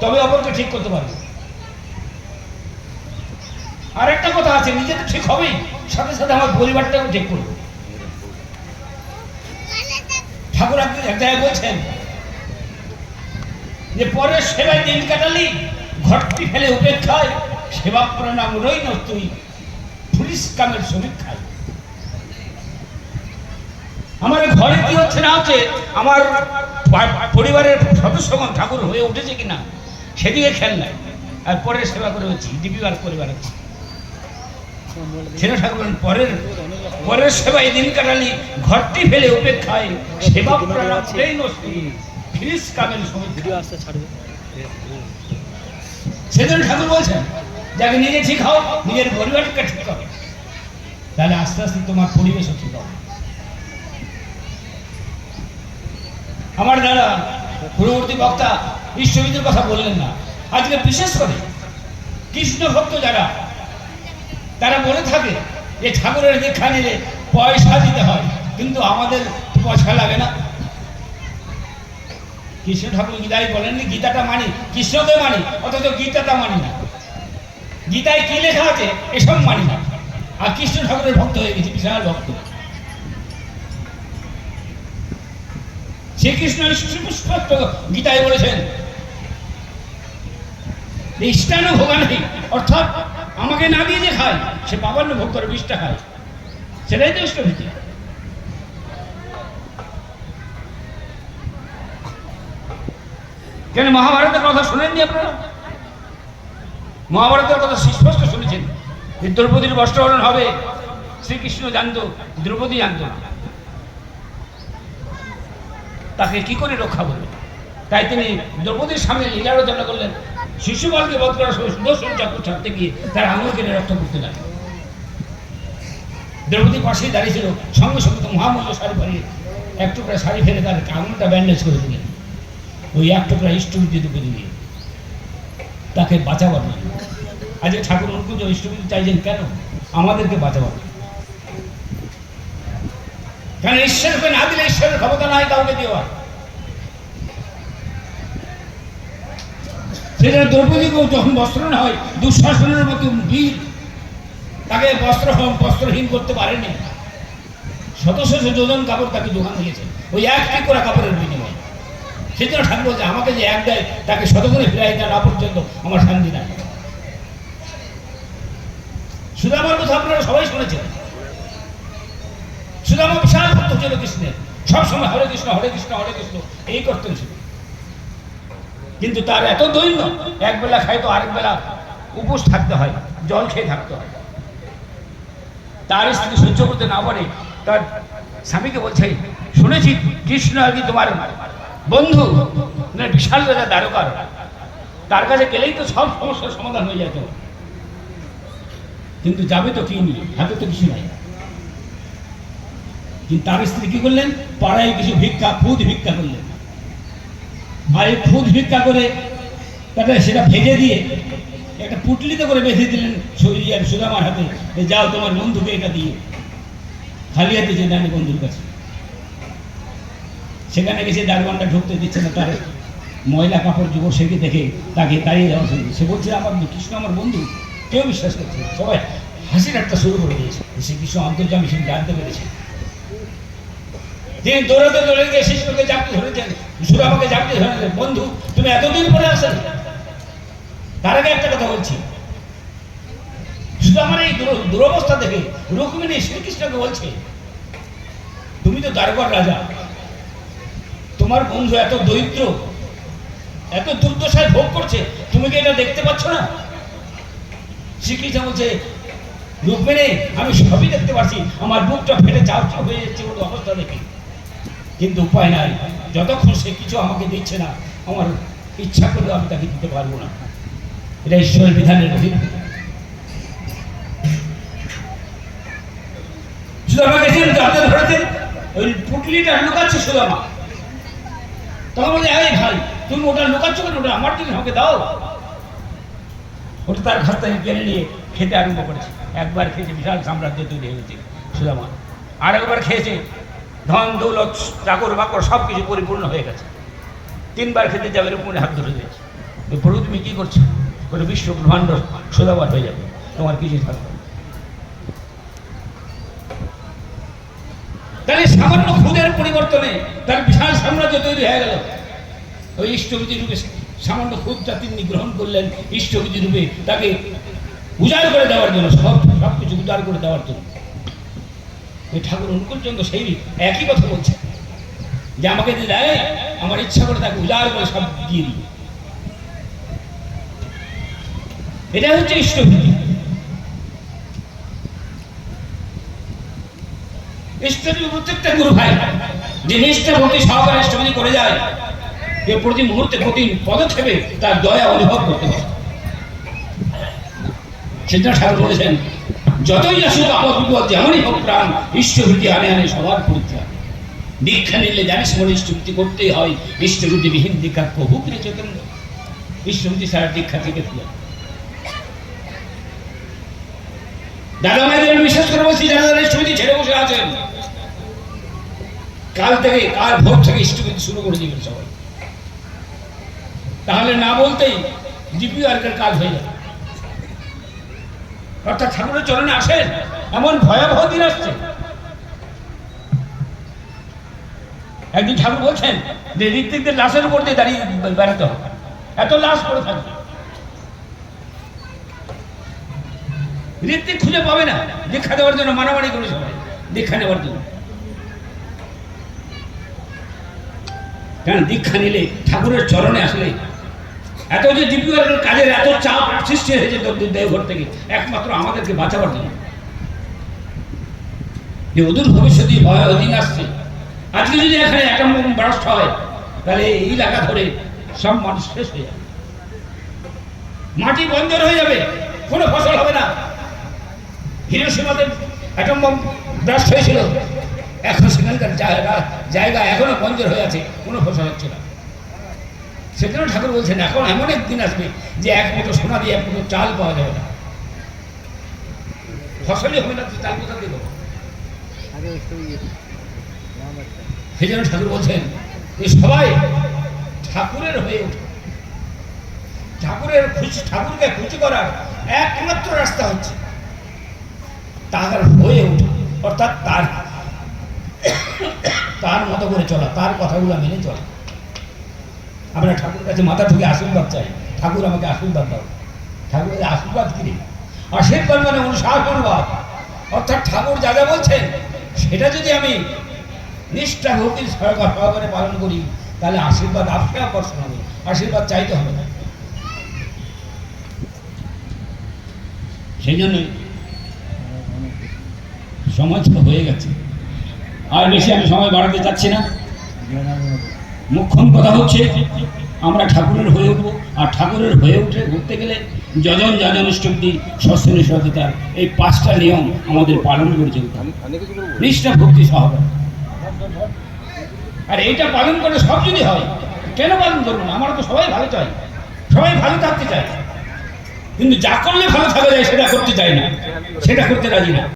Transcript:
তবে অপরকে ঠিক করতে পারবে। আর একটা কথা আছে, নিজে তো ঠিক হবেই, সাথে সাথে আমার পরিবারটাও ঠিক করবো। ঠাকুর এক জায়গায় বলছেন যে পরের সেবায় দিন কাটালি ঘরটি ফেলে উপেক্ষায় সেবা প্রণাম রই ন তুই পুলিশ কামের সমীক্ষায়। আমার ঘরে কি হচ্ছে না হচ্ছে, আমার পরিবারের সদস্যগণ ঠাকুর হয়ে উঠেছে কিনা সেদিকে খেয়াল নাই, আর পরের সেবা করে হচ্ছে দিবিবার পরিবার আছে। ছেলে ঠাকুর পরের সেবায় দিন কাটালি ঘরটি ফেলে উপেক্ষায় সেবা প্রণাম রই ন তুই পুলিশ কামের সমীক্ষায়। সেজন্য ঠাকুর বলছেন যাকে নিজে ঠিক হও, নিজের পরিবারকে ঠিক করো, তাহলে আস্তে আস্তে তোমার পরিবেশও ঠিক হবে। আমার দাদা পূর্ববর্তী বক্তা বিশ্ববিদ্যালয়ের কথা বললেন না, আজকে বিশেষ করে কৃষ্ণ ভক্ত যারা, তারা বলে থাকে যে ঠাকুরের দীক্ষা নিলে পয়সা দিতে হয়, কিন্তু আমাদের পয়সা লাগে না। কৃষ্ণ ঠাকুর গীতায় বলেননি গীতাটা মানি, কৃষ্ণকে মানি, অথচ গীতাটা মানি না। গীতায় কি লেখা আছে এসব মানি না, আর কৃষ্ণ ঠাকুরের ভক্ত হয়ে গেছে, বিশাল ভক্ত। শ্রীকৃষ্ণ সুস্পষ্ট গীতায় বলেছেন ইষ্টান্ন ভোগানি, অর্থাৎ আমাকে না দিয়ে যে খায় সে বাবান্ন ভোগ করে 20টা খায়, সেটাই তো ইষ্টভীতি। কেন মহাভারতের কথা শোনেননি আপনারা? মহাভারতের কথা সুস্পষ্ট শুনেছেন যে দ্রৌপদীর বস্ত্রহরণ হবে, শ্রীকৃষ্ণ জানত, দ্রৌপদী জানত না, তাকে কি করে রক্ষা করবে। তাই তিনি দ্রৌপদীর সামনে লীলা রচনা করলেন, শিশুপালকে বধ করার সময় সুদর্শন চক্র ছাড়তে গিয়ে তার আঙুল কেটে রক্ত করতে লাগে। দ্রৌপদী পাশেই দাঁড়িয়েছিল, সঙ্গে সঙ্গে তো মহামূল্য শাড়ি পরিয়ে এক টুকরা শাড়ি ফেলে তার আঙুলটা ব্যান্ডেজ করে দিলেন, ওই এক টুকরা ইষ্টবিদ্যুৎ করে দিয়ে তাকে বাঁচাবার না। আজকে ঠাকুর অনুকূল ইষ্টবিদ্যুৎ চাইছেন কেন? আমাদেরকে বাঁচাবার। কারণ ঈশ্বরকে না দিলে ঈশ্বরের ক্ষমতা নাই কাউকে দেওয়া। সেটা দ্রৌপদীকেও যখন বস্ত্র না হয়, দুঃশাসনের মতো বীর তাকে বস্ত্রহীন করতে পারেনি, শত শত যোজন কাপড় তাকে যোগান দিয়েছে ওই এক করা কাপড়ের বিনিময়ে। সেজন্য ঠাকুর বলছে আমাকে যে এক দেয় তাকে শতগুণে ফিরাই না পর্যন্ত আমার শান্তি নাই। সুদামার কথা আপনারা সবাই শুনেছেন। সুদামা বিশাল ভক্ত ছিল কৃষ্ণের, সবসময় হরে কৃষ্ণ হরে কৃষ্ণ হরে কৃষ্ণ এই করতেন শুধু। কিন্তু তার এত দৈন্য, এক বেলা খাই তো আরেক বেলা উপোস থাকতে হয়, জল খেয়ে থাকতে হয়। তার স্ত্রী সহ্য করতে না পারে তার স্বামীকে বলছে শুনেছি কৃষ্ণ আর কি তোমার বন্ধু, বিশাল রাজা দ্বারকার, তার কাছে গেলেই তো সব সমস্যার সমাধান হয়ে যেত, কিন্তু যাবে তো কি নিয়ে, হাতে তো কিছু নাই। কিন্তু তার স্ত্রী কি করলেন, পাড়ায় কিছু খুদ ভিক্ষা করলেন, আর এই খুদ ভিক্ষা করে তাতে সেটা ভেজে দিয়ে একটা পুটলিতে করে বেঁধে দিলেন সুদামার হাতে, যাও তোমার বন্ধুকে এটা দিয়ে। খালি হাতে যে জানে বন্ধুর কাছে, সেখানে গেছে দারোয়ানটা ঢুকতে দিচ্ছে না, তার ময়লা কাপড় যুব সেকে দেখে তাকে দাঁড়িয়ে দেওয়া শুরু। সে বলছে আমার কৃষ্ণ আমার বন্ধু, কেউ বিশ্বাস করছে, সবাই হাসি ঠাট্টা শুরু করে দিয়েছে। শ্রীকৃষ্ণ অন্তর্যামী সেটা জানতে পেরেছে। তিনি দৌড়াতে দৌড়ে গিয়ে শিশুকে চাপতে ধরেছেন, সুদামাকে চাপতে ধরেছেন, বন্ধু তুমি এতদিন পরে আসেন। তার আগে একটা কথা বলছি, সুদামার এই দুরবস্থা দেখে রুক্মিণী শ্রীকৃষ্ণকে বলছে তুমি তো দ্বারকার রাজা, তোমার বন্ধু এত দরিদ্র, এত দুর্দশায় ভোগ করছে, তুমি কি এটা দেখতে পাচ্ছ না? শ্রীকৃষ্ণ বলছে রুক্মিণী আমি সবই দেখতে পাচ্ছি, আমার বুকটা ফেটে চাউচাউ হয়ে যাচ্ছে ওর অবস্থা দেখে, কিন্তু উপায় নাই, যতক্ষণ সে কিছু আমাকে দিচ্ছে না আমার ইচ্ছা করলে আমি তাকে দিতে পারবো না, এটা ঈশ্বরের বিধানের অধীন। সুদামা গেছেন, জানতে ধরেছেন ওই পুটলিটা লুকাচ্ছে সুদামা, তখন বলছে এই ভাই তুমি ওটা লুকাচ্ছ কেন, ওটা আমার জন্য আমাকে দাও। ওটা তার ঘর থেকে কেড়ে নিয়ে খেতে আরম্ভ করেছে। একবার খেয়েছে, বিশাল সাম্রাজ্য তৈরি হয়েছে সুদামা। আর একবার খেয়েছে, ধন দৌলত চাকর বাকর সব কিছু পরিপূর্ণ হয়ে গেছে। 3বার খেতে যাবে রুক্মিণী হাত ধরে দিয়েছে। প্রভু তুমি কি করছো? করে বিশ্ব ব্রহ্মাণ্ড সোদাবার হয়ে যাবে, তোমার কিছু থাকবে না। তাহলে সামান্য খুদের পরিবর্তনে তার বিশাল সাম্রাজ্য তৈরি হয়ে গেল। ওই ইষ্টবিধি রূপে সামান্য খুদটা তিনি গ্রহণ করলেন, ইষ্টবিধি রূপে তাকে উজাড় করে দেওয়ার জন্য, সবকিছু উজাড় করে দেওয়ার জন্য। ওই ঠাকুর অনুকূলচন্দ্র সেই একই কথা বলছে যে আমাকে যে দেয়, আমার ইচ্ছা করে তাকে উজাড় করে সব দিয়ে দিই। এটা হচ্ছে ইষ্টবিধি। ইষ্টবিধি প্রত্যেকটা গুরু ভাই যে নিষ্ঠা ভক্তি সহকারে ইষ্টবিধি করে যায়, যে প্রতি মুহূর্তে প্রতি পদক্ষেপে তার দয়া অনুভব করতে পারে। সেজন্য ঠাকুর বলেছেন, যতই আসুক আপদ বিপদ, যেমনই হোক প্রাণ, ইষ্টভীতি আনে আনে সবার পরিত্রাণ। দীক্ষা নিলে জানিস মনে ইষ্টভীতি করতেই হয়, ইষ্টভীতি বিহীন দীক্ষা প্রভু কিনে চেতন। ইষ্টভীতি ছাড়া দীক্ষা থেকে তুলে দাদা মায়েদের বিশেষ করে বলছি, যারা যারা ইষ্টভীতি ছেড়ে বসে আছেন, কাল ভোর থেকে ইষ্টভীতি শুরু করে দিবেন সবাই। তাহলে না বলতেই জিপিআরের কাজ হয়ে যাবে। অর্থাৎ ঠাকুরের চরণে আসেন, এমন ভয়াবহ দিন আসছে। একদিন ঠাকুর বলছেন যে ঋত্বিকদের লাশের উপর দিয়ে দাঁড়িয়ে বেড়াতে হবে, এত লাশ পড়ে থাকবে, ঋত্বিক খুঁজে পাবে না। দীক্ষা দেওয়ার জন্য মারামারি করে সবাই দীক্ষা নেওয়ার জন্য। কারণ দীক্ষা নিলে ঠাকুরের চরণে আসলে এত যে জিপিআরের কাজের এত চাপ সৃষ্টি হয়েছে দেওঘর থেকে, একমাত্র আমাদেরকে বাঁচাবার জন্য। যে অদূর ভবিষ্যতে ভয় দিন আসছে। আজকে যদি এখানে অ্যাটম বোম ব্লাস্ট হয়, তাহলে এই এলাকা ধরে সব মানুষ শেষ হয়ে যাবে, মাটি বঞ্জর হয়ে যাবে, কোনো ফসল হবে না। হিরোশিমাতে অ্যাটম বোম ব্লাস্ট হয়েছিল, এখন সেখানকার জায়গা এখনো বঞ্জর হয়ে আছে, কোনো ফসল হচ্ছে না। সেজন্য ঠাকুর বলছেন, এখন এমন একদিন আসবে যে এক মুঠো সোনা দিয়ে এক মুঠো চাল পাওয়া যাবে না, ফসলই হবে না, চাল কোথা দিয়ে দেবো? সেই জন্য ঠাকুর বলছেন যে সবাই ঠাকুরের হয়ে ওঠে। ঠাকুরকে খুশি করার একমাত্র রাস্তা হচ্ছে তার হয়ে ওঠা, অর্থাৎ তার মতো করে চলা, তার কথাগুলো মেনে চলা। আমরা ঠাকুরের কাছে মাথা ঠুকে আশীর্বাদ চাই, ঠাকুর আমাকে আশীর্বাদ দাও। ঠাকুরের আশীর্বাদ কি? আশীর্বাদ মানে অনুশাসনবাদ। অর্থাৎ ঠাকুর যা যা বলছেন সেটা যদি আমি নিষ্ঠা ভক্তি সহকারে পালন করি, তাহলে আশীর্বাদ আপনি আকর্ষণ হবে, আশীর্বাদ চাইতে হবে না। সেই জন্যই সমাজ হয়ে গেছে। আর বেশি আমি সময় বাড়াতে চাচ্ছি না। মুখ্যম কথা হচ্ছে আমরা ঠাকুরের হয়ে উঠবো, আর ঠাকুরের হয়ে উঠতে গেলে যজন যাজন ইষ্টবৃত্তি সস্তের সততার এই 5টা নিয়ম আমাদের পালন করে চলতে হবে, নিষ্ঠা ভক্তি সহকারে। আর এইটা পালন করে সব যদি হয়, কেন পালন করবো না? আমরা তো সবাই ভালো চাই, সবাই ভালো থাকতে চাই, কিন্তু যা করলে ভালো থাকা যায় সেটা করতে চাই না, সেটা করতে রাজি না।